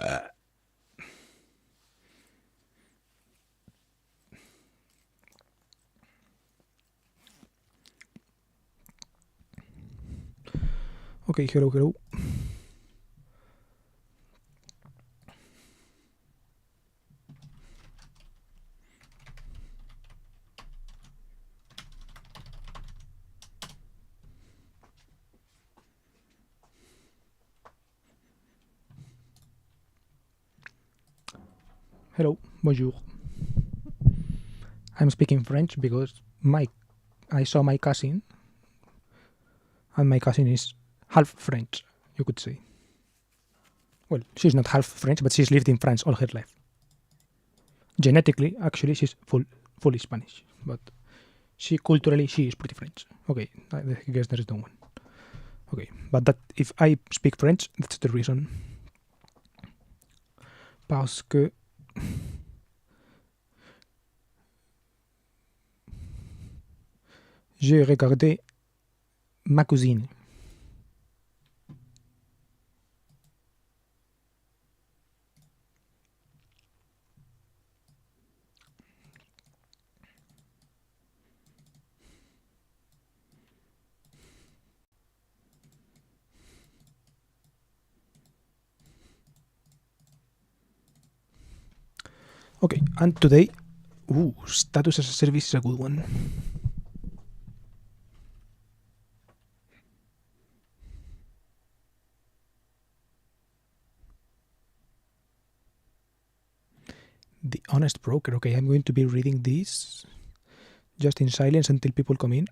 Okay, hello. Hello, bonjour. I'm speaking French because I saw my cousin, and my cousin is half French, you could say. Well, she's not half French, but she's lived in France all her life. Genetically, actually, she's fully Spanish, but culturally she is pretty French. Okay, I guess there is no one. Okay, but that if I speak French, that's the reason. Parce que j'ai regardé ma cousine. Okay, and today, status as a service is a good one. The honest broker. Okay, I'm going to be reading this just in silence until people come in.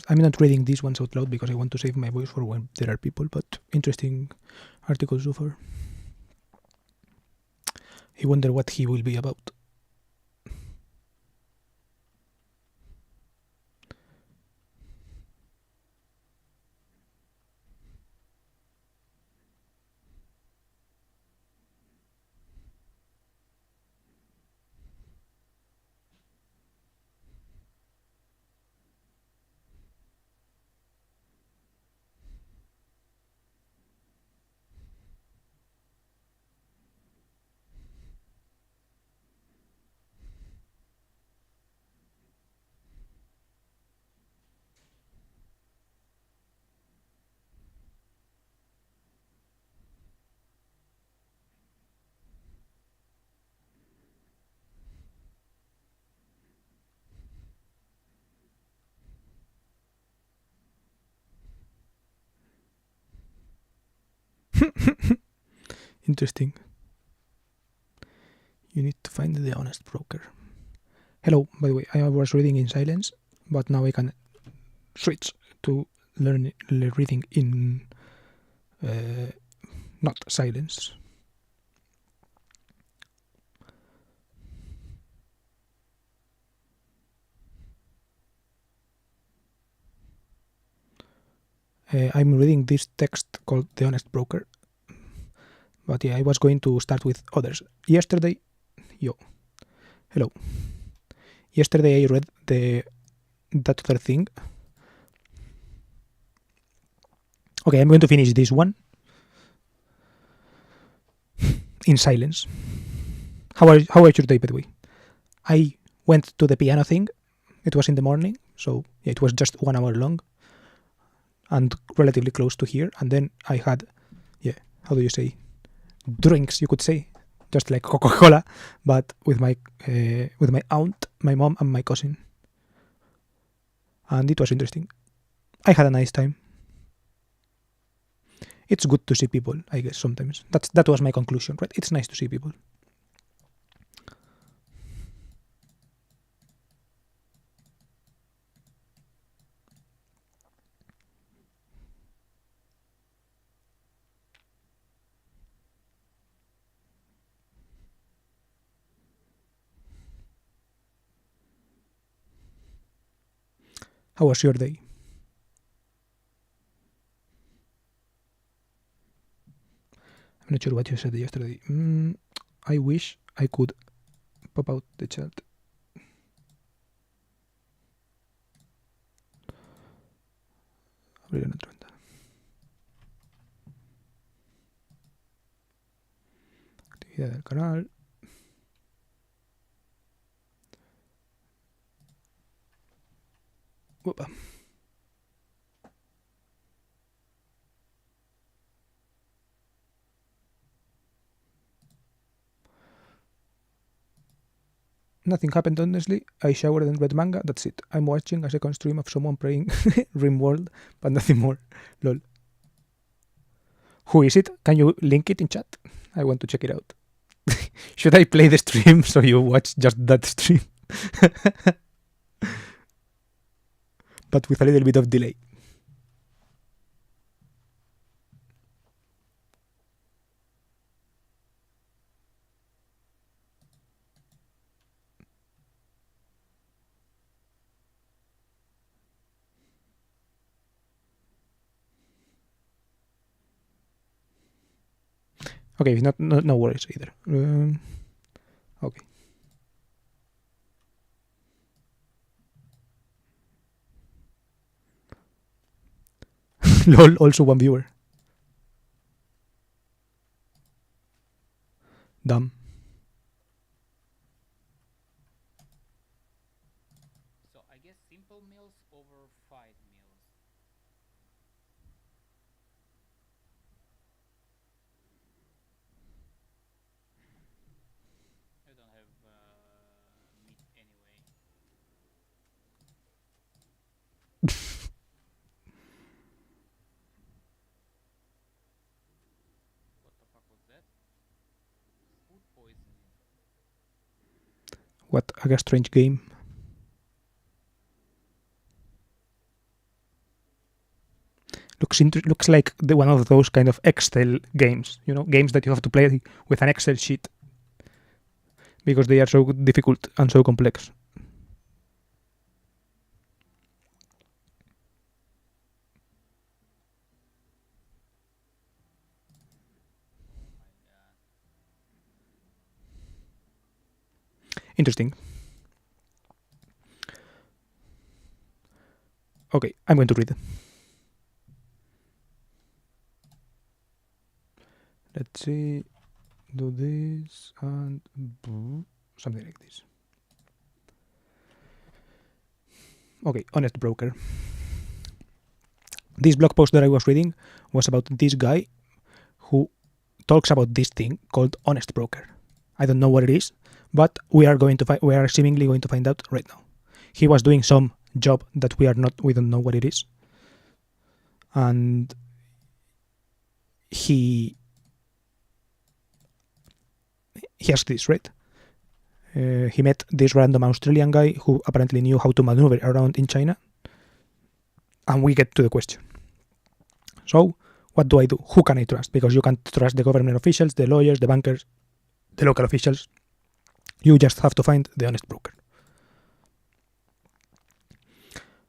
I'm not reading these ones out loud because I want to save my voice for when there are people, but interesting articles so far. I wonder what he will be about. Interesting. You need to find the honest broker. Hello, by the way, I was reading in silence, but now I can switch to reading in not silence. I'm reading this text called The Honest Broker. But yeah, I was going to start with others. Yesterday, hello. Yesterday I read that other thing. Okay, I'm going to finish this one in silence. How are your day, by the way? I went to the piano thing. It was in the morning, so yeah, it was just 1 hour long and relatively close to here. And then I had, how do you say, drinks, you could say. just like Coca-Cola, but with my aunt, my mom, and my cousin. And it was interesting. I had a nice time. It's good to see people, I guess, sometimes. That was my conclusion, right? It's nice to see people. How was your day? I'm not sure what you said yesterday. I wish I could pop out the chat. Abrir otra ventana. Actividad del canal. Opa. Nothing happened, honestly. I showered and read manga. That's it. I'm watching a second stream of someone playing RimWorld, but nothing more. Lol. Who is it? Can you link it in chat? I want to check it out. Should I play the stream so you watch just that stream? But with a little bit of delay. Okay, no worries either. Okay. LOL, also one viewer. Dumb. So I guess simple meals over fried meals. I don't have meat anyway. What the fuck was that? Food poisoning. What a strange game. Looks like one of those kind of Excel games, games that you have to play with an Excel sheet because they are so difficult and so complex. Interesting. Okay, I'm going to read. Let's see. Do this and something like this. Okay, Honest Broker. This blog post that I was reading was about this guy who talks about this thing called Honest Broker. I don't know what it is, but we are seemingly going to find out right now. He was doing some job that we don't know what it is, and he has this, right? He met this random Australian guy who apparently knew how to maneuver around in China, and we get to the question. So, what do I do? Who can I trust? Because you can't trust the government officials, the lawyers, the bankers, the local officials. You just have to find the honest broker.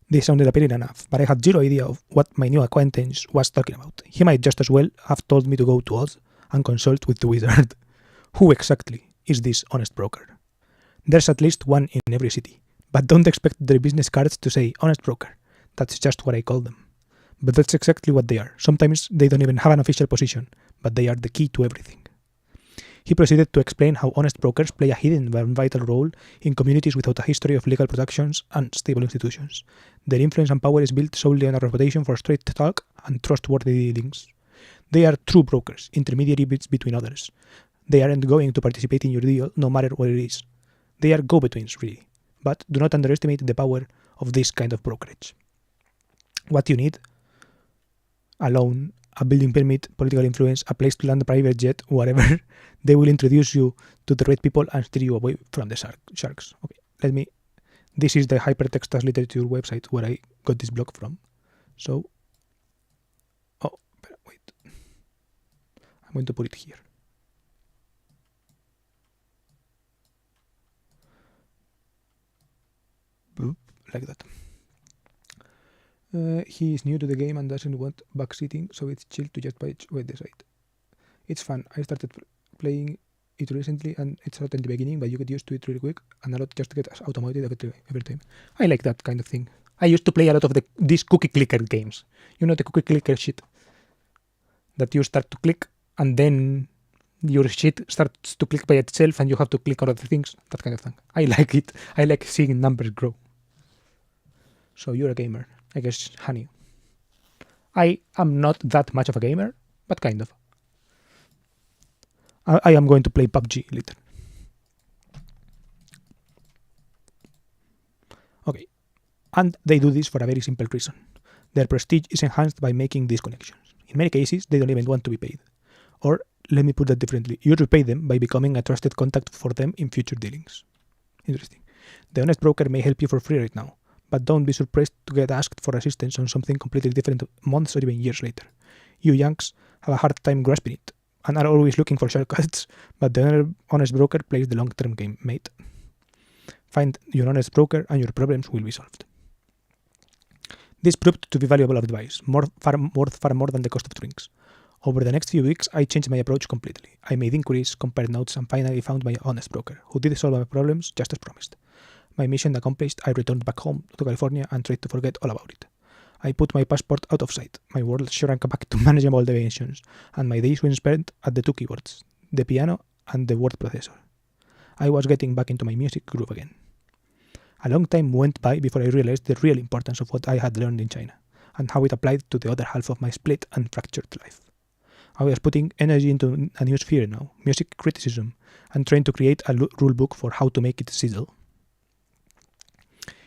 This sounded appealing enough, but I had zero idea of what my new acquaintance was talking about. He might just as well have told me to go to Oz and consult with the wizard. Who exactly is this honest broker? There's at least one in every city, but don't expect their business cards to say honest broker. That's just what I call them. But that's exactly what they are. Sometimes they don't even have an official position, but they are the key to everything. He proceeded to explain how honest brokers play a hidden but vital role in communities without a history of legal protections and stable institutions. Their influence and power is built solely on a reputation for straight talk and trustworthy dealings. They are true brokers, intermediary bits between others. They aren't going to participate in your deal no matter what it is. They are go-betweens, really. But do not underestimate the power of this kind of brokerage. What you need: a loan, a building permit, political influence, a place to land a private jet, whatever. They will introduce you to the right people and steer you away from the sharks. Okay, this is the Hypertext literature website where I got this blog from. So, wait. I'm going to put it here. Boop, like that. He is new to the game and doesn't want backseating, so it's chill to just wait the site. It's fun. I started playing it recently and it's hard in the beginning, but you get used to it really quick and a lot just gets automated every time. I like that kind of thing. I used to play a lot of these cookie clicker games. You know, the cookie clicker shit that you start to click and then your shit starts to click by itself and you have to click on other things, that kind of thing. I like it. I like seeing numbers grow. So you're a gamer, I guess, honey. I am not that much of a gamer, but kind of. I am going to play PUBG later. Okay, and they do this for a very simple reason. Their prestige is enhanced by making these connections. In many cases, they don't even want to be paid. Or, let me put that differently, you repay them by becoming a trusted contact for them in future dealings. Interesting. The honest broker may help you for free right now, but don't be surprised to get asked for assistance on something completely different months or even years later. You Yanks have a hard time grasping it, and are always looking for shortcuts, but the honest broker plays the long-term game, mate. Find your honest broker and your problems will be solved. This proved to be valuable advice, far more than the cost of drinks. Over the next few weeks, I changed my approach completely. I made inquiries, compared notes, and finally found my honest broker, who did solve my problems just as promised. My mission accomplished, I returned back home to California and tried to forget all about it. I put my passport out of sight, my world shrank back to manageable dimensions, and my days were spent at the two keyboards, the piano and the word processor. I was getting back into my music groove again. A long time went by before I realized the real importance of what I had learned in China, and how it applied to the other half of my split and fractured life. I was putting energy into a new sphere now, music criticism, and trying to create a rule book for how to make it sizzle.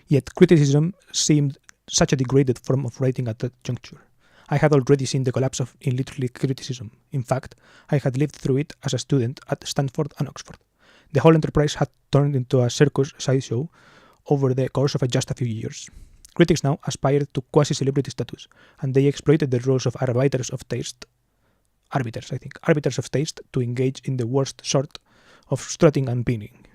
Yet criticism seemed such a degraded form of writing at that juncture. I had already seen the collapse in literary criticism. In fact, I had lived through it as a student at Stanford and Oxford. The whole enterprise had turned into a circus sideshow over the course of just a few years. Critics now aspired to quasi-celebrity status, and they exploited the roles of arbiters of taste to engage in the worst sort of strutting and pinning.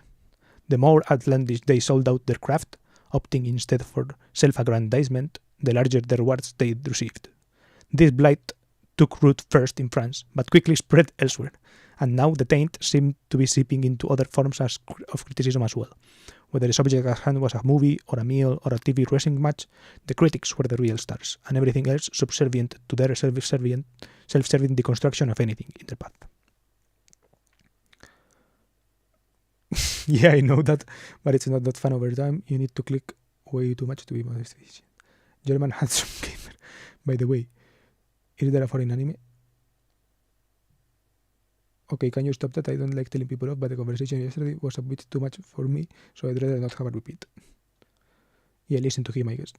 The more outlandish they sold out their craft, opting instead for self-aggrandizement, the larger the rewards they received. This blight took root first in France, but quickly spread elsewhere, and now the taint seemed to be seeping into other forms of criticism as well. Whether the subject at hand was a movie, or a meal, or a TV wrestling match, the critics were the real stars, and everything else subservient to their self-serving deconstruction of anything in their path. Yeah, I know that, but it's not that fun over time. You need to click way too much to be most efficient. German handsome gamer. By the way, is there a foreign anime? Okay, can you stop that? I don't like telling people off, but the conversation yesterday was a bit too much for me, so I'd rather not have a repeat. Yeah, listen to him, I guess.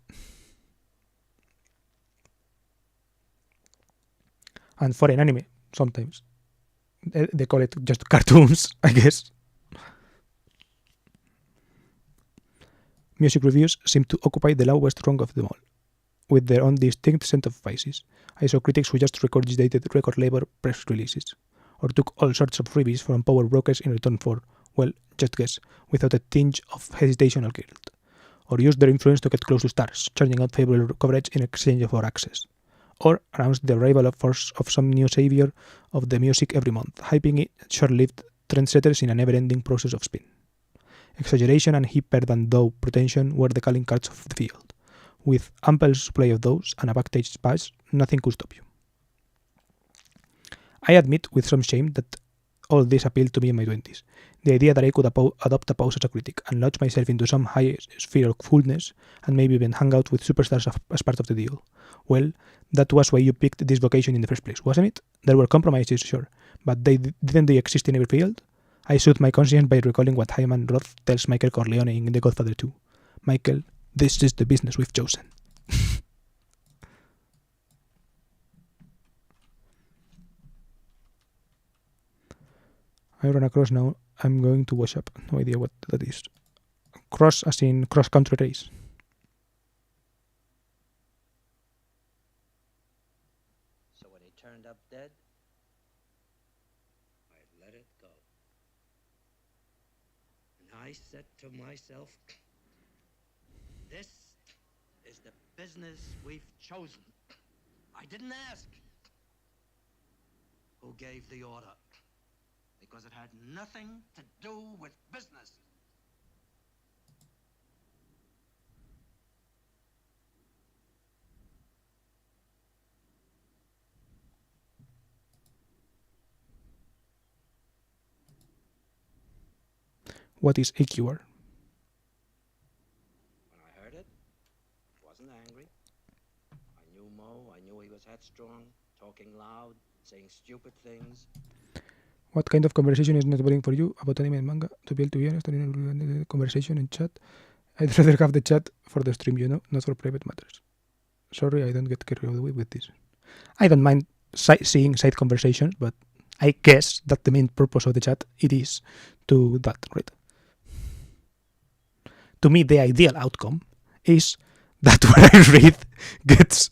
And foreign anime, sometimes. They call it just cartoons, I guess. Music reviews seem to occupy the lowest rung of them all, with their own distinct set of vices. I saw critics who just regurgitated record label press releases, or took all sorts of freebies from power brokers in return for, well, just guess, without a tinge of hesitation or guilt, or used their influence to get close to stars, charging out favorable coverage in exchange for access, or announced the arrival of some new savior of the music every month, hyping it short-lived trendsetters in a never-ending process of spin. Exaggeration and hyper-than-thou pretension were the calling cards of the field. With ample supply of those and a backstage pass, nothing could stop you. I admit with some shame that all this appealed to me in my 20s. The idea that I could adopt a pose as a critic and launch myself into some high sphere of coolness and maybe even hang out with superstars as part of the deal. Well, that was why you picked this vocation in the first place, wasn't it? There were compromises, sure, but didn't they exist in every field? I soothed my conscience by recalling what Hyman Roth tells Michael Corleone in The Godfather 2. Michael, this is the business we've chosen. I run across now. I'm going to wash up. No idea what that is. Cross as in cross-country race. So when he turned up dead, I let it go. And I said to myself, this is the business we've chosen. I didn't ask who gave the order, because it had nothing to do with business. What is AQR? When I heard it, I wasn't angry. I knew Mo. I knew he was headstrong, talking loud, saying stupid things. What kind of conversation is not boring for you about anime and manga? To be able to be honest, in a conversation in chat. I'd rather have the chat for the stream, not for private matters. Sorry, I don't get carried away with this. I don't mind seeing side conversations, but I guess that the main purpose of the chat, it is to that, right? To me, the ideal outcome is that what I read gets,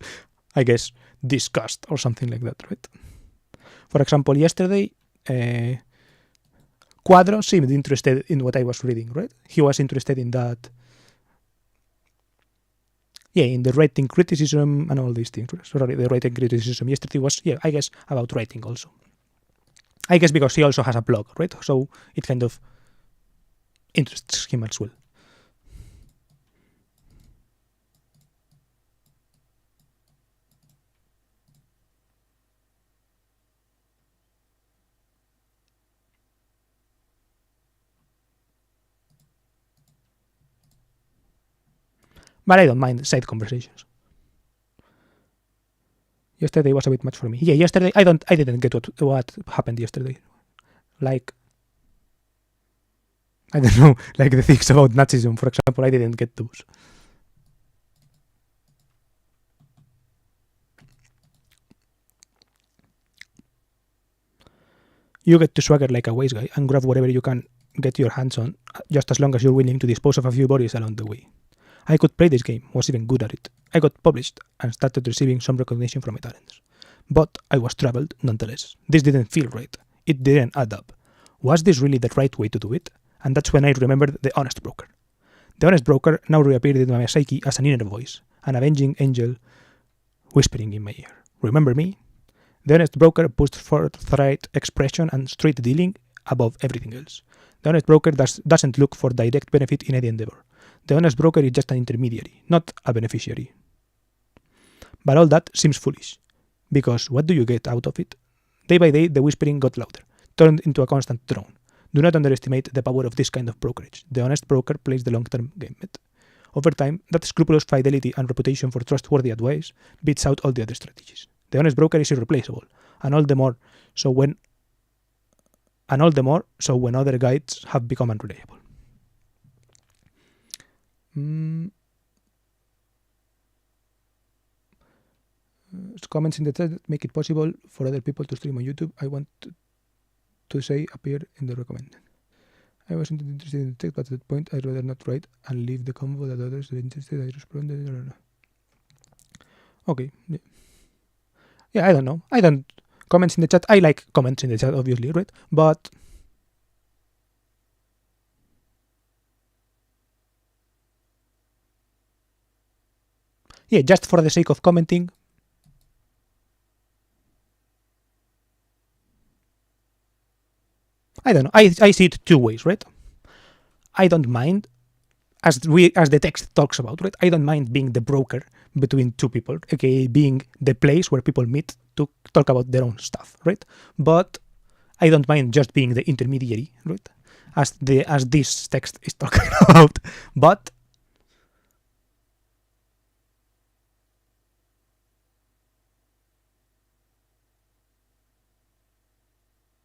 I guess, discussed or something like that, right? For example, yesterday, Cuadro seemed interested in what I was reading, right? He was interested in that, in the writing criticism and all these things. Sorry, the writing criticism yesterday was, I guess, about writing also. I guess because he also has a blog, right? So it kind of interests him as well. But I don't mind side conversations. Yesterday was a bit much for me. Yesterday I didn't get what happened yesterday. Like, I don't know, like the things about Nazism, for example, I didn't get those. You get to swagger like a wise guy and grab whatever you can get your hands on, just as long as you're willing to dispose of a few bodies along the way. I could play this game, was even good at it. I got published and started receiving some recognition from my talents. But I was troubled nonetheless. This didn't feel right. It didn't add up. Was this really the right way to do it? And that's when I remembered the Honest Broker. The Honest Broker now reappeared in my psyche as an inner voice, an avenging angel whispering in my ear. Remember me? The Honest Broker puts forthright expression and straight dealing above everything else. The Honest Broker doesn't look for direct benefit in any endeavor. The Honest Broker is just an intermediary, not a beneficiary. But all that seems foolish, because what do you get out of it? Day by day, the whispering got louder, turned into a constant drone. Do not underestimate the power of this kind of brokerage. The Honest Broker plays the long-term game. Over time, that scrupulous fidelity and reputation for trustworthy advice beats out all the other strategies. The Honest Broker is irreplaceable, and all the more so when other guides have become unreliable. Comments in the chat make it possible for other people to stream on YouTube. I want to say appear in the recommended. I wasn't interested in the text, but at that point I'd rather not write and leave the convo that others are interested. I responded. Okay. Yeah, I don't know. I don't comments in the chat. I like comments in the chat, obviously, right? But just for the sake of commenting. I don't know. I see it two ways, right? I don't mind, as the text talks about, right? I don't mind being the broker between two people, aka being the place where people meet to talk about their own stuff, right? But I don't mind just being the intermediary, right? As this text is talking about, but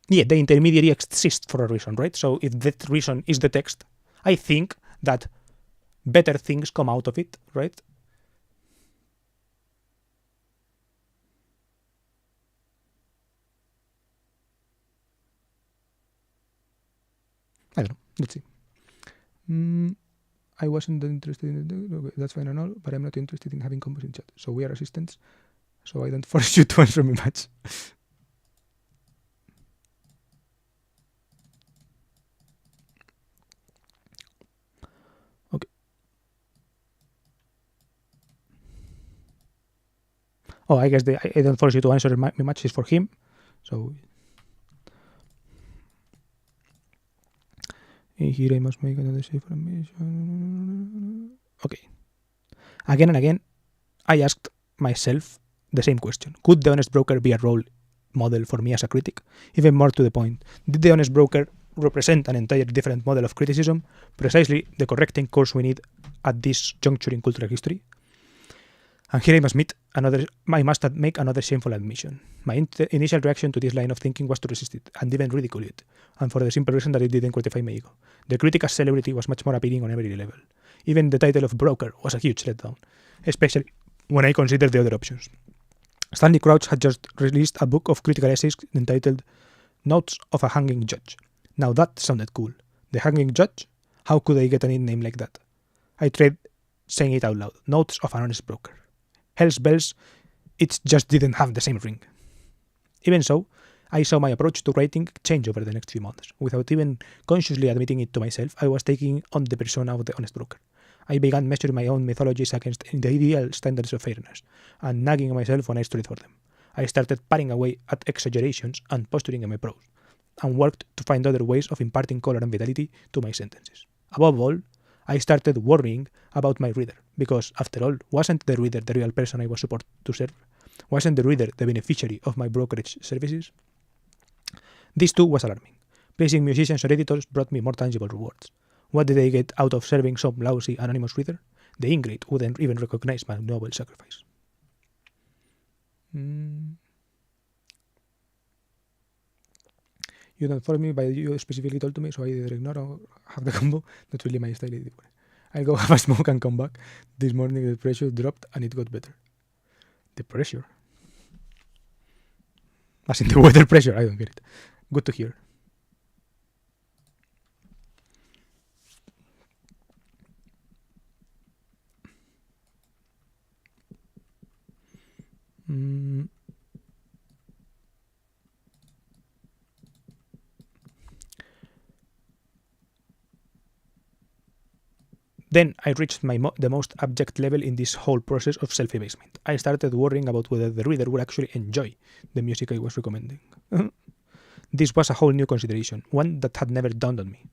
yeah, the intermediary exists for a reason, right? So if that reason is the text, I think that better things come out of it, right? I don't know. Let's see. I wasn't interested in it. Okay, that's fine and all, but I'm not interested in having combos in chat. So we are assistants, so I don't force you to answer me much. Okay. Oh, I guess I don't force you to answer me much is for him. So here I must make another save for a mission. Okay. Again and again, I asked myself the same question. Could the honest broker be a role model for me as a critic? Even more to the point, did the honest broker represent an entirely different model of criticism, precisely the correcting course we need at this juncture in cultural history? And here I must make another shameful admission. My initial reaction to this line of thinking was to resist it, and even ridicule it, and for the simple reason that it didn't gratify my ego. The critic as celebrity was much more appealing on every level. Even the title of broker was a huge letdown, especially when I considered the other options. Stanley Crouch had just released a book of critical essays entitled Notes of a Hanging Judge. Now that sounded cool. The Hanging Judge? How could I get a name like that? I tried saying it out loud. Notes of an honest broker. Hell's bells, it just didn't have the same ring. Even so, I saw my approach to writing change over the next few months. Without even consciously admitting it to myself, I was taking on the persona of the honest broker. I began measuring my own mythologies against the ideal standards of fairness, and nagging myself when I stood for them. I started paring away at exaggerations and posturing in my prose, and worked to find other ways of imparting color and vitality to my sentences. Above all, I started worrying about my reader, because, after all, wasn't the reader the real person I was supposed to serve? Wasn't the reader the beneficiary of my brokerage services? This too was alarming. Pleasing musicians or editors brought me more tangible rewards. What did I get out of serving some lousy anonymous reader? The ingrate wouldn't even recognize my noble sacrifice. You don't follow me, but you specifically told to me, so I either ignore or have the combo. Not really my style. I'll go have a smoke and come back. This morning the pressure dropped and it got better. The pressure? As in the weather pressure, I don't get it. Good to hear. Then I reached the most abject level in this whole process of self-abasement. I started worrying about whether the reader would actually enjoy the music I was recommending. This was a whole new consideration, one that had never dawned on me.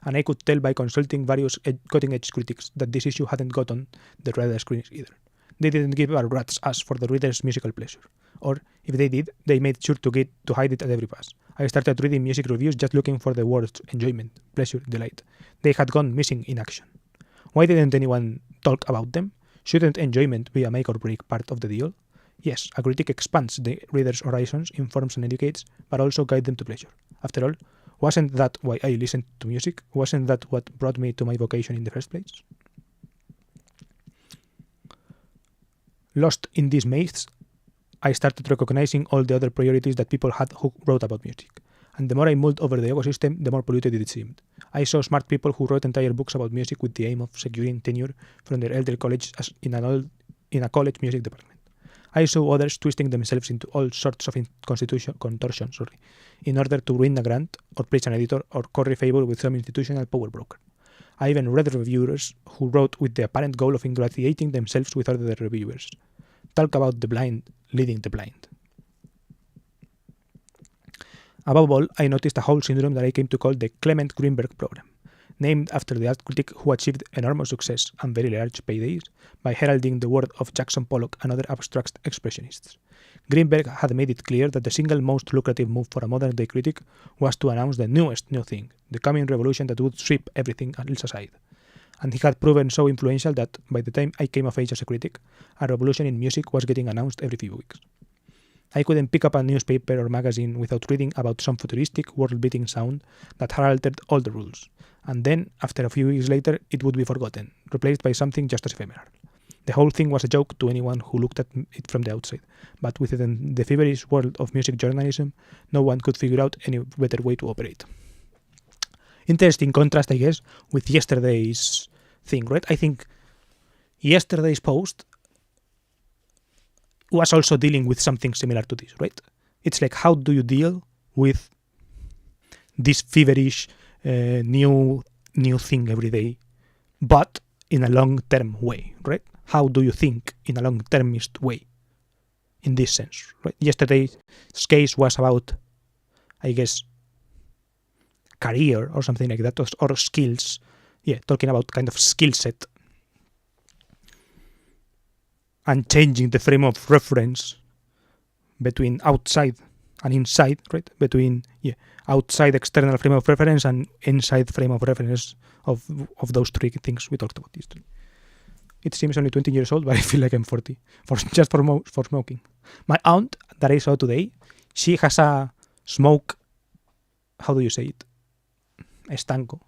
And I could tell by consulting various cutting-edge critics that this issue hadn't gotten the radar screens either. They didn't give a rat's ass for the reader's musical pleasure. Or, if they did, they made sure to hide it at every pass. I started reading music reviews just looking for the words enjoyment, pleasure, delight. They had gone missing in action. Why didn't anyone talk about them? Shouldn't enjoyment be a make or break part of the deal? Yes, a critic expands the reader's horizons, informs and educates, but also guides them to pleasure. After all, wasn't that why I listened to music? Wasn't that what brought me to my vocation in the first place? Lost in these maze, I started recognizing all the other priorities that people had who wrote about music. And the more I mulled over the ecosystem, the more polluted it seemed. I saw smart people who wrote entire books about music with the aim of securing tenure from their elder college in a college music department. I saw others twisting themselves into all sorts of contortion in order to win a grant, or preach an editor, or curry favor with some institutional power broker. I even read reviewers who wrote with the apparent goal of ingratiating themselves with other reviewers. Talk about the blind leading the blind. Above all, I noticed a whole syndrome that I came to call the Clement Greenberg program. named after the art critic who achieved enormous success and very large paydays by heralding the work of Jackson Pollock and other abstract expressionists. Greenberg had made it clear that the single most lucrative move for a modern-day critic was to announce the newest new thing, the coming revolution that would sweep everything else aside. And he had proven so influential that, by the time I came of age as a critic, a revolution in music was getting announced every few weeks. I couldn't pick up a newspaper or magazine without reading about some futuristic, world-beating sound that had altered all the rules, and then, after a few weeks later, it would be forgotten, replaced by something just as ephemeral. The whole thing was a joke to anyone who looked at it from the outside, but within the feverish world of music journalism, no one could figure out any better way to operate. Interesting contrast, I guess, with yesterday's thing, right? I think yesterday's post was also dealing with something similar to this, right? It's like, how do you deal with this feverish new thing every day, but in a long-term way, right? How do you think in a long-termist way, in this sense, right? Yesterday's case was about, I guess, career or something like that, or skills. Yeah, talking about kind of skill set and changing the frame of reference between outside and inside, right? Between outside external frame of reference and inside frame of reference of those three things we talked about yesterday. It seems only 20 years old, but I feel like I'm 40 just for smoking. My aunt that I saw today, she has a smoke. How do you say it? Estanco.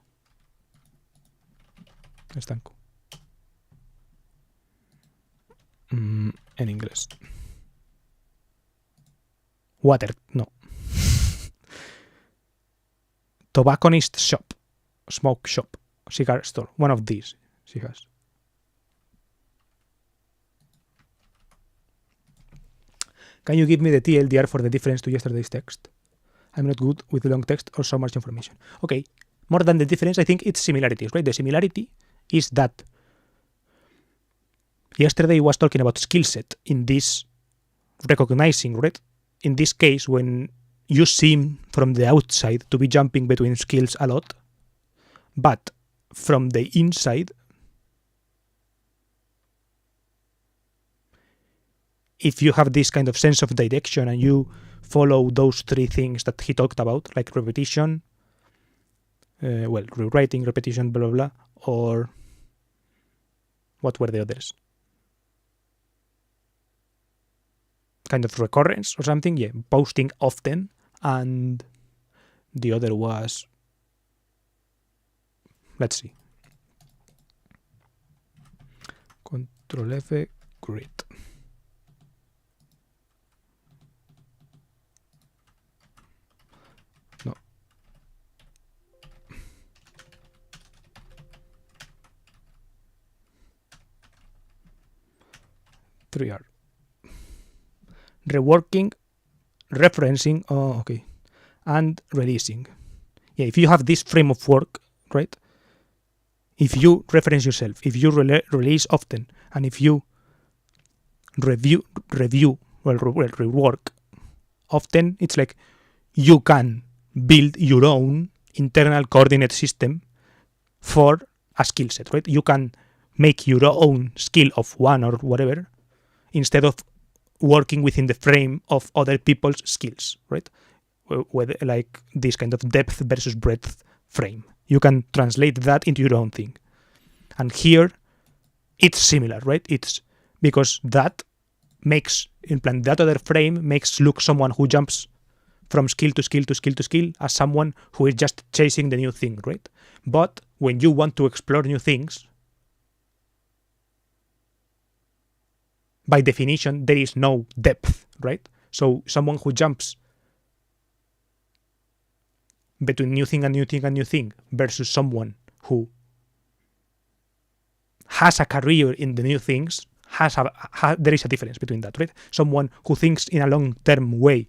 En inglés. Water, no. Tobacconist shop, smoke shop, cigar store. One of these she has. Can you give me the TLDR for the difference to yesterday's text? I'm not good with long text or so much information. Okay, more than the difference, I think it's similarities, right? The similarity is that yesterday was talking about skill set in this recognizing, right? In this case, when you seem from the outside to be jumping between skills a lot, but from the inside, if you have this kind of sense of direction and you follow those three things that he talked about, like repetition, rewriting, repetition, blah, blah, blah, or what were the others? Kind of recurrence or something, yeah, posting often, and the other was, let's see, Control F, grit. No. Three R. Reworking, referencing, and releasing. Yeah, if you have this frame of work, right? If you reference yourself, if you release often, and if you rework often, it's like you can build your own internal coordinate system for a skill set, right? You can make your own skill of one or whatever instead of working within the frame of other people's skills, right? Whether like this kind of depth versus breadth frame. You can translate that into your own thing. And here, it's similar, right? It's because that makes, in plan, that other frame makes look someone who jumps from skill to skill to skill to skill as someone who is just chasing the new thing, right? But when you want to explore new things, by definition, there is no depth, right? So someone who jumps between new thing and new thing and new thing versus someone who has a career in the new things, there is a difference between that, right? Someone who thinks in a long-term way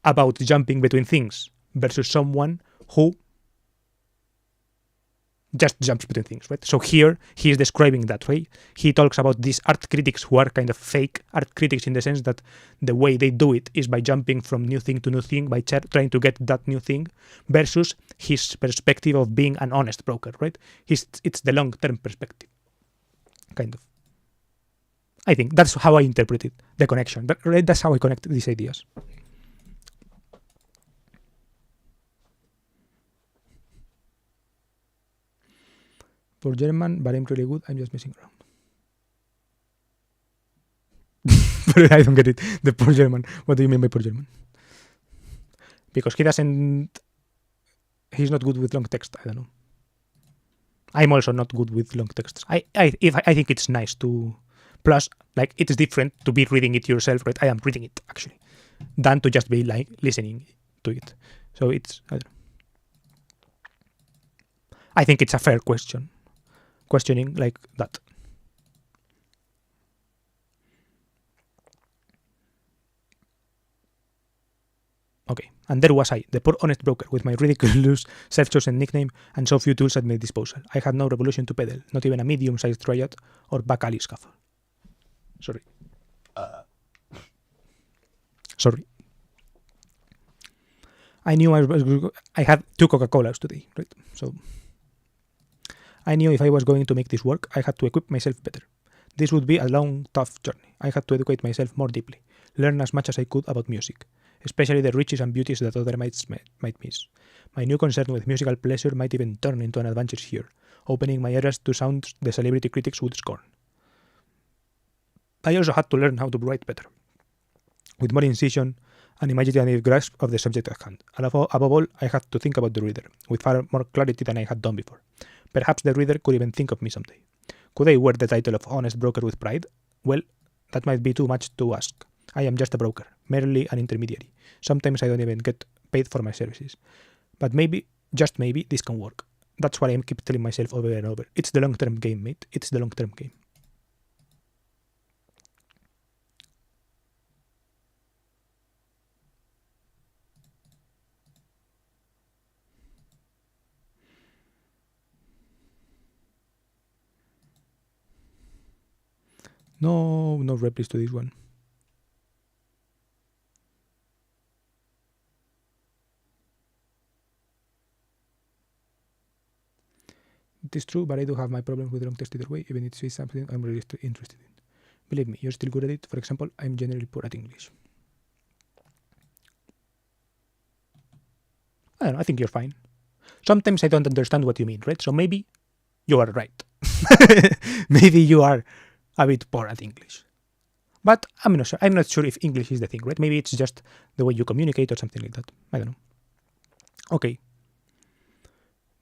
about jumping between things versus someone who just jumps between things, right? So here he is describing that way. He talks about these art critics who are kind of fake art critics in the sense that the way they do it is by jumping from new thing to new thing, by trying to get that new thing, versus his perspective of being an honest broker, right? It's the long-term perspective, kind of. I think that's how I interpret it, the connection. Right? That's how I connect these ideas. For German, but I'm really good. I'm just messing around. But I don't get it. The poor German. What do you mean by poor German? Because he's not good with long text. I don't know. I'm also not good with long texts. I think it's nice to. Plus, like, it's different to be reading it yourself, right? I am reading it actually, than to just be like listening to it. So it's. I think it's a fair question. Questioning like that. Okay, and there was I, the poor honest broker, with my ridiculous self-chosen nickname and so few tools at my disposal. I had no revolution to peddle, not even a medium-sized riot or back alley scuffle. Sorry. Sorry. I knew I had 2 Coca-Colas today, right? So I knew if I was going to make this work, I had to equip myself better. This would be a long, tough journey. I had to educate myself more deeply, learn as much as I could about music, especially the riches and beauties that others might miss. My new concern with musical pleasure might even turn into an adventure here, opening my ears to sounds the celebrity critics would scorn. I also had to learn how to write better, with more incision and imaginative grasp of the subject at hand. Above all, I had to think about the reader, with far more clarity than I had done before. Perhaps the reader could even think of me someday. Could I wear the title of honest broker with pride? Well, that might be too much to ask. I am just a broker, merely an intermediary. Sometimes I don't even get paid for my services. But maybe, just maybe, this can work. That's what I keep telling myself over and over. It's the long-term game, mate. It's the long-term game. No replies to this one. It is true, but I do have my problems with long text either way, even if it is something I'm really interested in. Believe me, you're still good at it. For example, I'm generally poor at English. I don't know, I think you're fine. Sometimes I don't understand what you mean, right? So maybe you are right. Maybe you are a bit poor at English. But I'm not sure. I'm not sure if English is the thing, right? Maybe it's just the way you communicate or something like that. I don't know. Okay.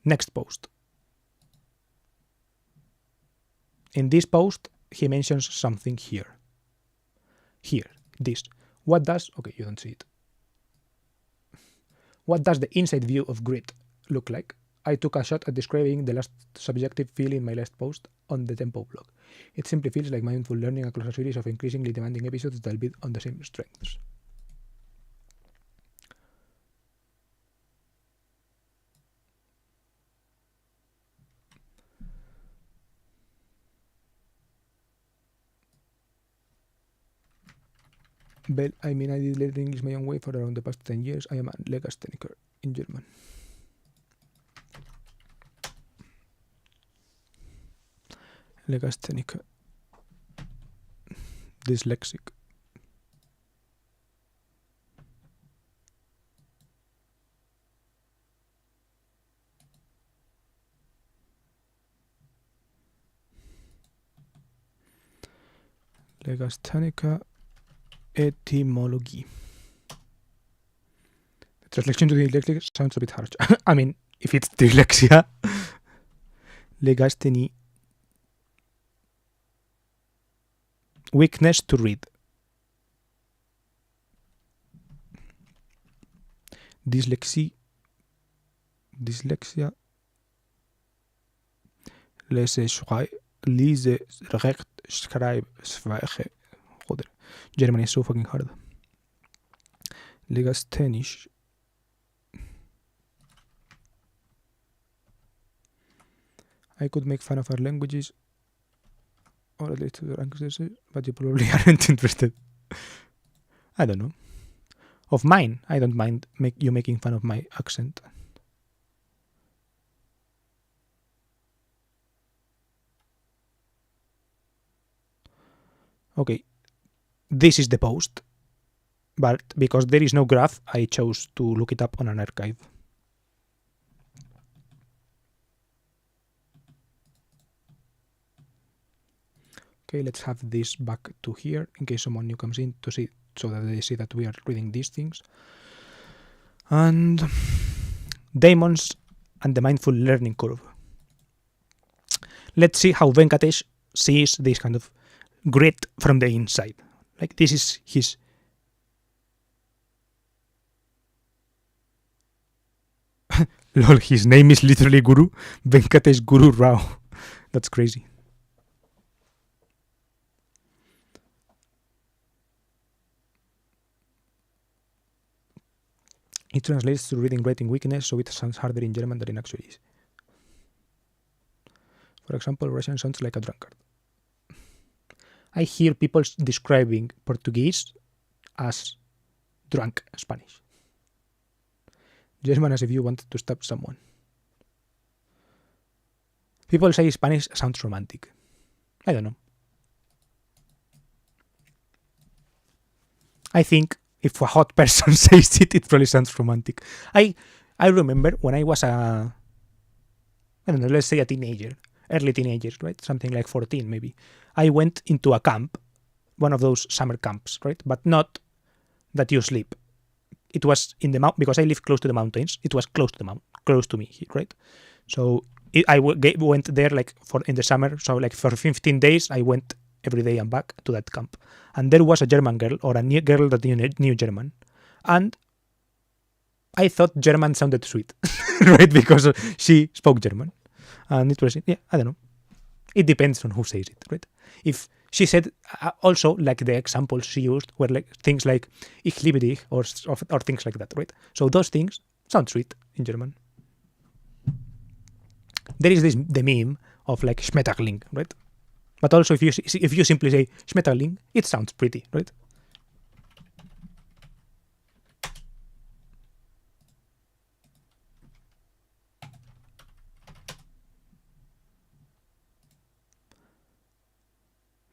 Next post. In this post, he mentions something here. Here, this. What does... Okay, you don't see it. What does the inside view of grit look like? I took a shot at describing the last subjective feel in my last post on the Tempo blog. It simply feels like mindful learning across a series of increasingly demanding episodes that build on the same strengths. Well, I mean, I did learn English my own way for around the past 10 years. I am a Legastheniker in German. Legastheniker. Dyslexic. Legastheniker. Etymology. The translation to dyslexic sounds a bit harsh. I mean, if it's dyslexia, legastheny, weakness to read. Dyslexia, lese, recht, schrijf, zwijgen. Joder, German is so fucking hard. Legasthenisch. I could make fun of our languages, or at least their accents, but you probably aren't interested. I don't know. Of mine, I don't mind you making fun of my accent. Okay, this is the post, but because there is no graph, I chose to look it up on an archive. Okay, let's have this back to here in case someone new comes in to see, so that they see that we are reading these things. And Daemons and the Mindful Learning Curve. Let's see how Venkatesh sees this kind of grit from the inside. Like, this is his... Lol, his name is literally Guru. Venkatesh Guru Rao. That's crazy. It translates to reading writing weakness, so it sounds harder in German than it actually is. For example, Russian sounds like a drunkard. I hear people describing Portuguese as drunk Spanish. German as if you wanted to stab someone. People say Spanish sounds romantic. I don't know. I think if a hot person says it, it probably sounds romantic. I remember when I was I don't know, let's say a teenager, early teenager, right? Something like 14 maybe. I went into a camp, one of those summer camps, right? But not that you sleep. It was in the mountain, because I live close to the mountains. It was close to me, right? So I went there like in the summer. So like for 15 days, I went every day and back to that camp. And there was a German girl, or a new girl that knew German. And I thought German sounded sweet, right? Because she spoke German. And it was, yeah, I don't know. It depends on who says it, right? If she said, also, like the examples she used were like things like ich liebe dich, or things like that, right? So those things sound sweet in German. There is the meme of like Schmetterling, right? But also if you simply say Schmetterling, it sounds pretty, right?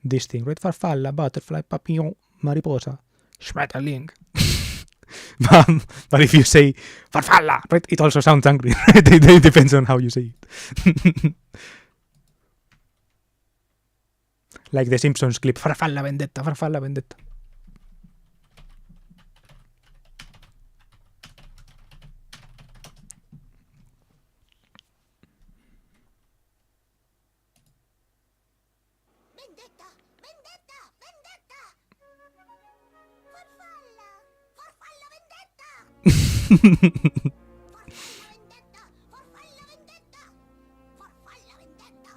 This thing, right? Farfalla, butterfly, papillon, mariposa, Schmetterling. But if you say farfalla, right, it also sounds angry. Right? It depends on how you say it. Like the Simpsons clip, farfalla vendetta, farfalla vendetta. Vendetta, vendetta, vendetta. Farfalla, farfalla vendetta. Farfalla vendetta, farfalla vendetta.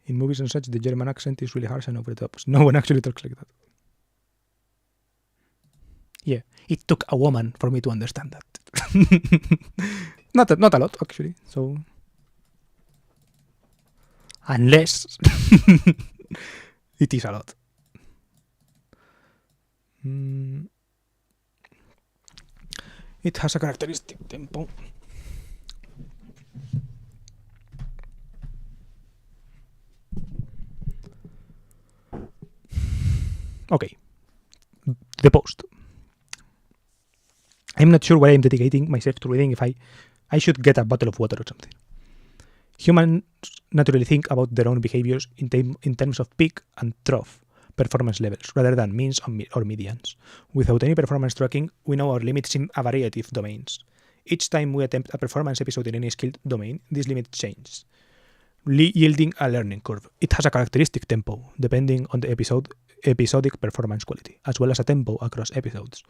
In movies and such, the German accent is really harsh and over the top. No one actually talks like that. Yeah, it took a woman for me to understand that. Not a lot, actually. So, unless it is a lot. It has a characteristic tempo. Okay, the post. I'm not sure why I'm dedicating myself to reading. If I should get a bottle of water or something. Humans naturally think about their own behaviors in terms of peak and trough performance levels, rather than means or medians. Without any performance tracking, we know our limits in a variety of domains. Each time we attempt a performance episode in any skilled domain, this limit changes, yielding a learning curve. It has a characteristic tempo, depending on the episodic performance quality, as well as a tempo across episodes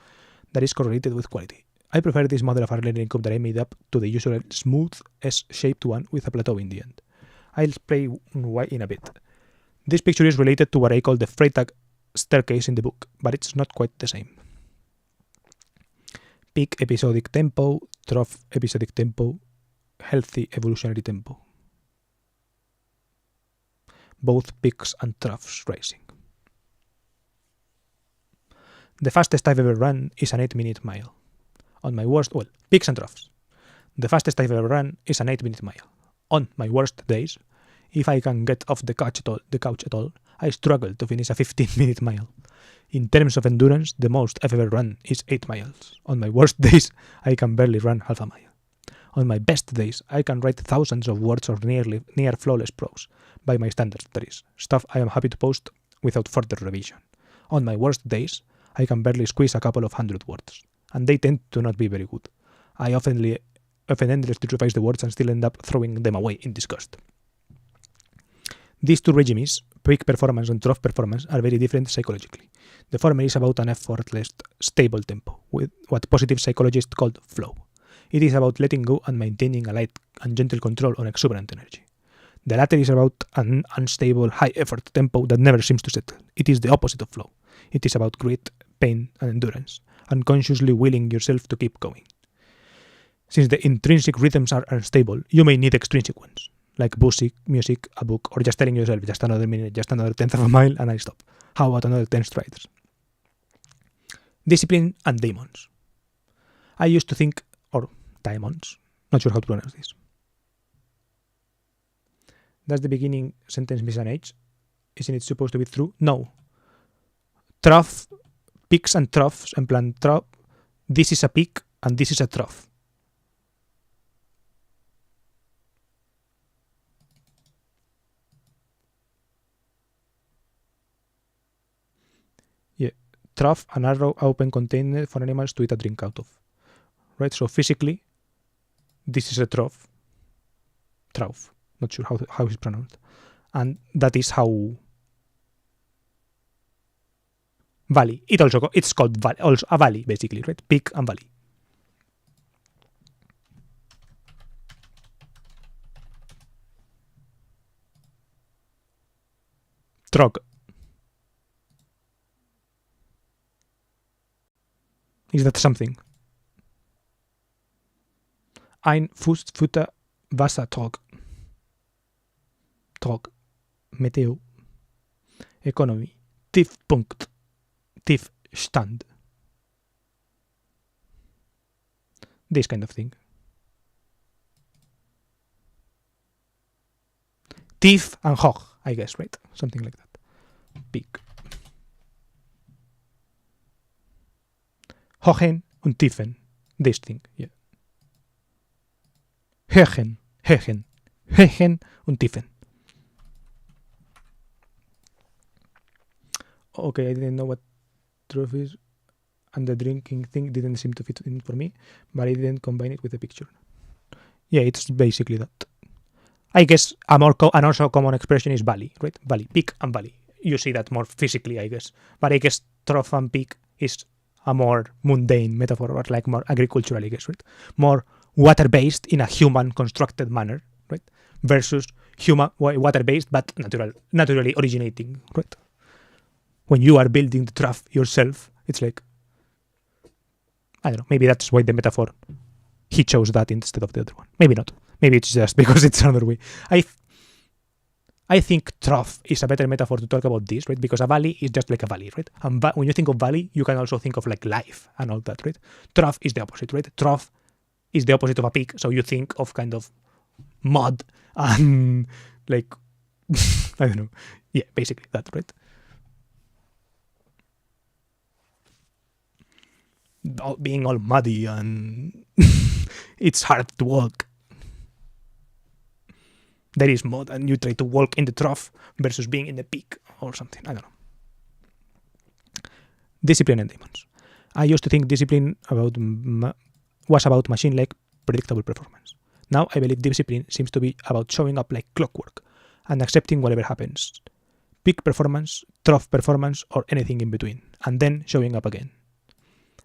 that is correlated with quality. I prefer this model of a learning curve that I made up to the usual smooth S-shaped one with a plateau in the end. I'll explain why in a bit. This picture is related to what I call the Freytag staircase in the book, but it's not quite the same. peak episodic tempo, trough episodic tempo, healthy evolutionary tempo. Both peaks and troughs rising. The fastest I've ever run is an 8-minute mile. On my worst, peaks and troughs. The fastest I've ever run is an 8-minute mile. On my worst days, if I can get off the couch at all, I struggle to finish a 15-minute mile. In terms of endurance, the most I've ever run is 8 miles. On my worst days, I can barely run half a mile. On my best days, I can write thousands of words of near flawless prose, by my standards, that is, stuff I am happy to post without further revision. On my worst days, I can barely squeeze a couple of 100 words, and they tend to not be very good. I often endlessly revise the words and still end up throwing them away in disgust. These two regimes, peak performance and trough performance, are very different psychologically. The former is about an effortless, stable tempo, with what positive psychologists call flow. It is about letting go and maintaining a light and gentle control on exuberant energy. The latter is about an unstable, high-effort tempo that never seems to settle. It is the opposite of flow. It is about grit, pain, and endurance, unconsciously willing yourself to keep going. Since the intrinsic rhythms are unstable, you may need extrinsic ones, like music, a book, or just telling yourself, just another minute, just another tenth of a mile, and I stop. How about another 10 strides? Discipline and daemons. I used to think, or daemons, not sure how to pronounce this. Does the beginning sentence miss an H? Isn't it supposed to be true? No. Trough, peaks and troughs, en plan trough, this is a peak and this is a trough. Yeah, trough, a narrow open container for animals to eat a drink out of. Right, so physically, this is a trough. Not sure how it's pronounced. And that is how valley. It's called valley, also a valley basically, right? Peak and valley. Trog. Is that something? Ein Fußfutter Wassertrog. Trog. Meteo. Economy. Tiefpunkt. Tiefstand. This kind of thing. Tief and hoch, I guess, right? Something like that. Peak. Hochen und Tiefen. This thing, yeah. Höhen und Tiefen. Okay, I didn't know what truth is, and the drinking thing didn't seem to fit in for me, but I didn't combine it with the picture. Yeah, it's basically that. I guess an also common expression is valley, right? Valley, peak and valley. You see that more physically, I guess. But I guess trough and peak is a more mundane metaphor, or like more agricultural, I guess, right? More water-based in a human-constructed manner, right? Versus water-based but naturally originating, right? When you are building the trough yourself, it's like, I don't know, maybe that's why the metaphor, he chose that instead of the other one. Maybe not. Maybe it's just because it's another way. I think trough is a better metaphor to talk about this, right? Because a valley is just like a valley, right? And when you think of valley, you can also think of like life and all that, right? Trough is the opposite, right? Trough is the opposite of a peak, so you think of kind of mud and like, I don't know. Yeah, basically that, right? Being all muddy and it's hard to walk. There is mud and you try to walk in the trough versus being in the peak or something. I don't know. Discipline and daemons. I used to think discipline was about machine-like predictable performance. Now I believe discipline seems to be about showing up like clockwork and accepting whatever happens. Peak performance, trough performance, or anything in between, and then showing up again.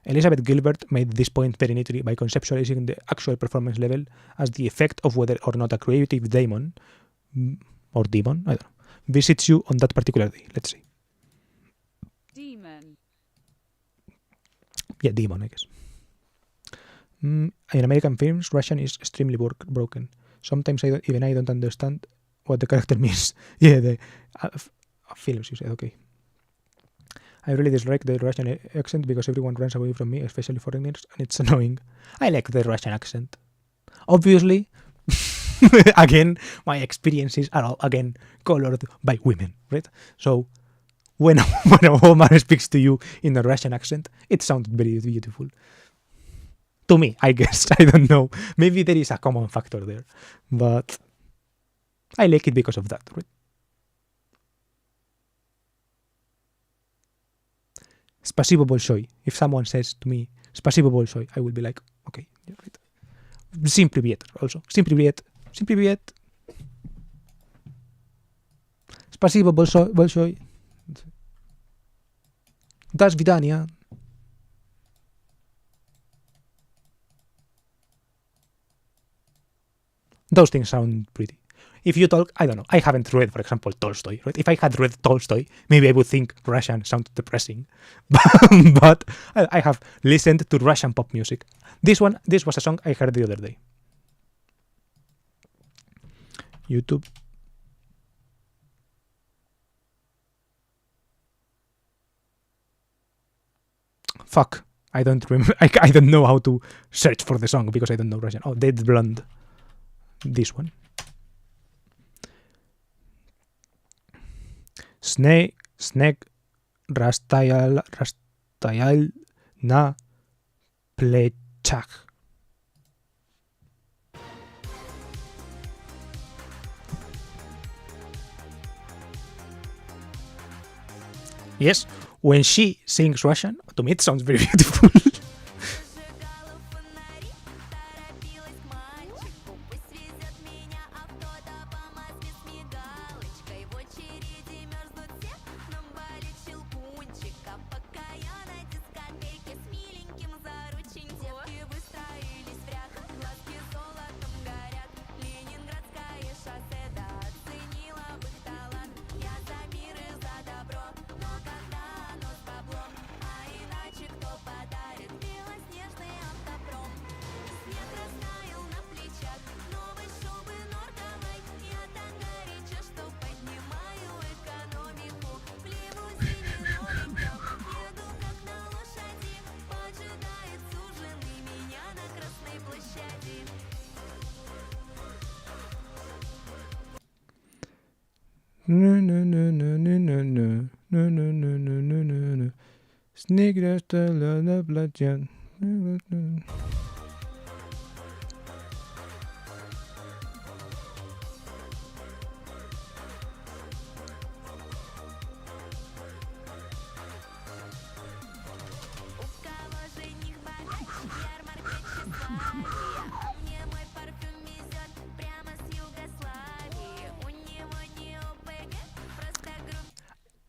Elizabeth Gilbert made this point very neatly by conceptualizing the actual performance level as the effect of whether or not a creative daemon, or demon, I don't know, visits you on that particular day. Let's see. Demon. Yeah, demon, I guess. In American films, Russian is extremely broken. Sometimes I don't understand what the character means. Yeah, the films, you said, okay. I really dislike the Russian accent because everyone runs away from me, especially foreigners, and it's annoying. I like the Russian accent. Obviously, again, my experiences are all, again, colored by women, right? So, when a woman speaks to you in a Russian accent, it sounds very beautiful. To me, I guess. I don't know. Maybe there is a common factor there. But I like it because of that, right? Spasibo bolshoi. If someone says to me, Spasibo bolshoi, I will be like, okay, yeah, right. Всім привет also. Всім привет. Всім привет. Спасибо большое. До свидания. Those things sound pretty. If you talk, I don't know, I haven't read, for example, Tolstoy, right? If I had read Tolstoy, maybe I would think Russian sounds depressing. But I have listened to Russian pop music. This was a song I heard the other day. YouTube. Fuck. I don't remember. I don't know how to search for the song because I don't know Russian. Oh, Dead Blonde. This one. Snake rastayal na plechach. Yes, when she sings Russian, to me it sounds very beautiful. Snake rastayal na plechach.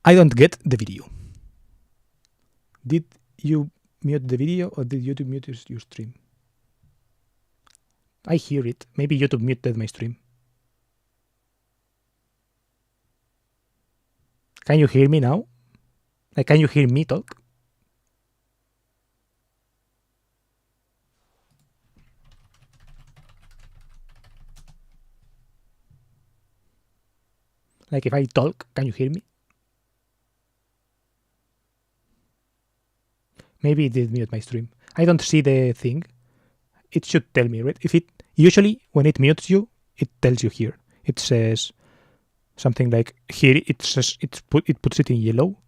I don't get the video. Did you mute the video or did YouTube mute your stream? I hear it. Maybe YouTube muted my stream. Can you hear me now? Like, can you hear me talk? Like, if I talk, can you hear me? Maybe it did mute my stream. I don't see the thing. It should tell me, right? If it usually when it mutes you, it tells you here. It says something like here. It says it puts it in yellow.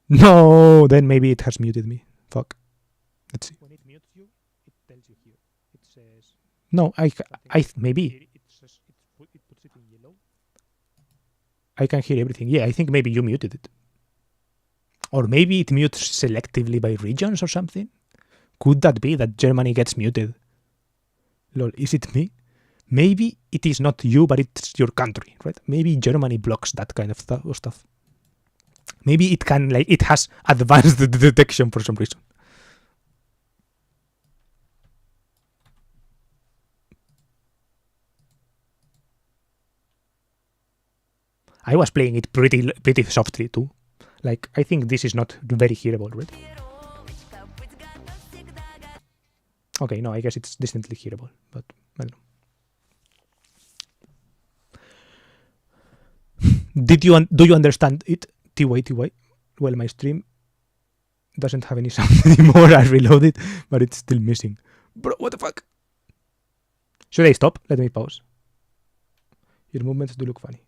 No, then maybe it has muted me. Fuck. Let's see. When it mutes you, it tells you here. It says no. I maybe. It puts it in yellow. I can hear everything. Yeah, I think maybe you muted it. Or maybe it mutes selectively by regions or something? Could that be that Germany gets muted? Lol, is it me? Maybe it is not you, but it's your country, right? Maybe Germany blocks that kind of stuff. Maybe it can, like, it has advanced the detection for some reason. I was playing it pretty softly too. Like, I think this is not very hearable, right? Okay, no, I guess it's distinctly hearable, but I don't know. Do you understand it? TY. Well, my stream doesn't have any sound anymore. I reloaded, but it's still missing. Bro, what the fuck? Should I stop? Let me pause. Your movements do look funny.